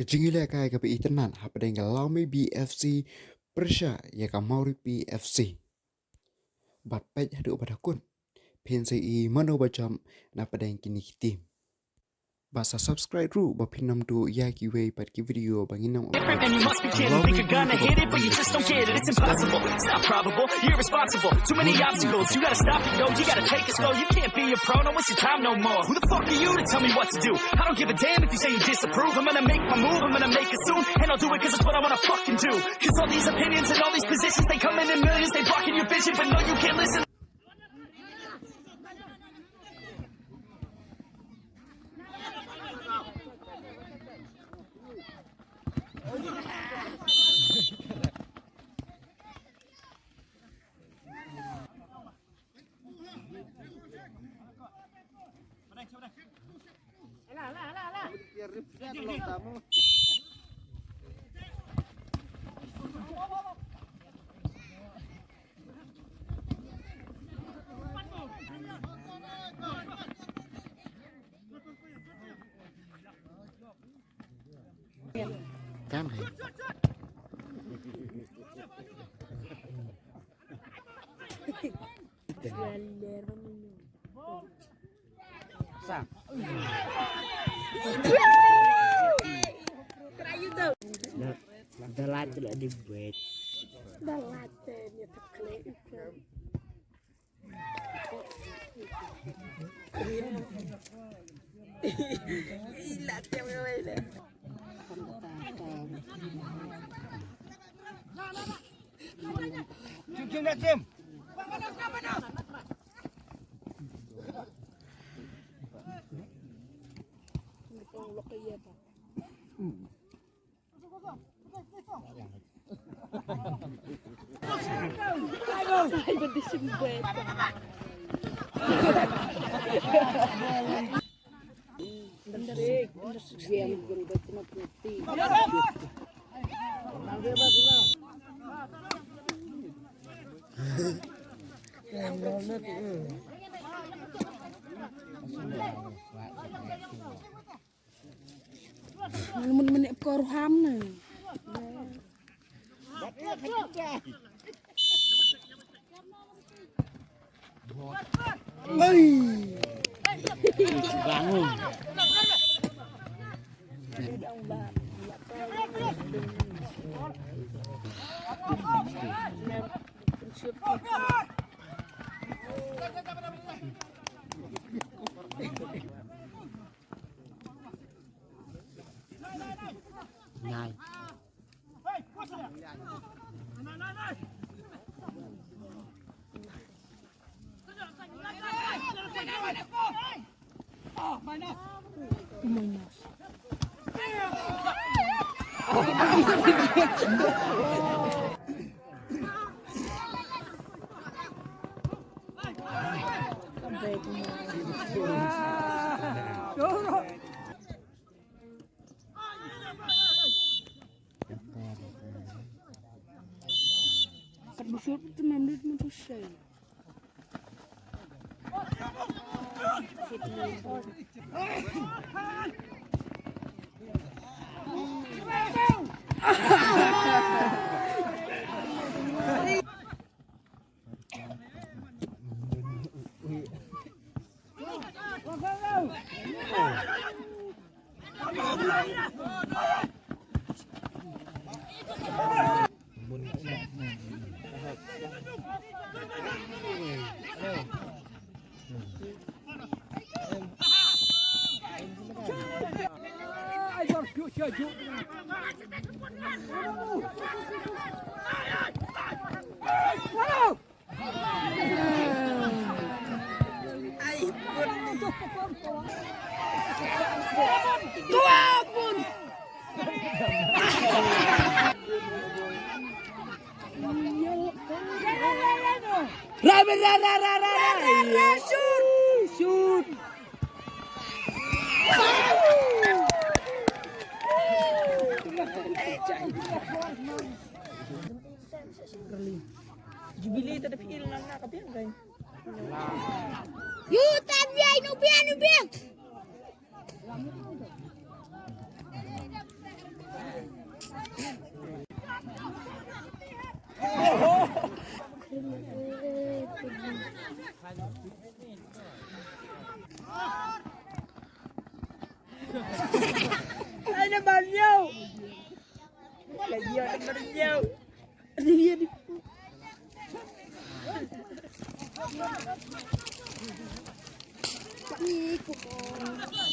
Diengïei kai ka pi itenan hapadeng Lawmei BFC Persha ya ka Mawripih FC. Bat pej hadu badakun. Pense I mano bacam na padeng kini tim. Basa subscribe ru ba pinam tu ya ki way pat ki video banginam Different and you must be kidding. Think you're gonna hit it, but you just don't get it. It's impossible. It's not probable. You're irresponsible. Too many obstacles. You gotta stop it, yo. You gotta take it slow. You can't be a pro. No, waste your time no more. Who the fuck are you to tell me what to do? I don't give a damn if you say you disapprove. I'm gonna make my move. I'm gonna make it soon. And I'll do it cause it's what I wanna fucking do. Cause all these opinions and all these positions, they come in millions. They blocking your vision, but no, you can't listen. kan hai. Sang. Dalat tidak dibuat. Dalat ni terkelai ikan. Gila tiap kali. Jom nak jom. Ay, berdisimbuet. Benderik, yang berubah kena putih. Menit korham nih. Bangun. Nhai. Bershoot tu membeli tu saya. Shoot. Jubilee tadi pikir nak kapian kan? You tabiai nubian. Ada banyak. Lagi ada banyak. Dia di Ini kok.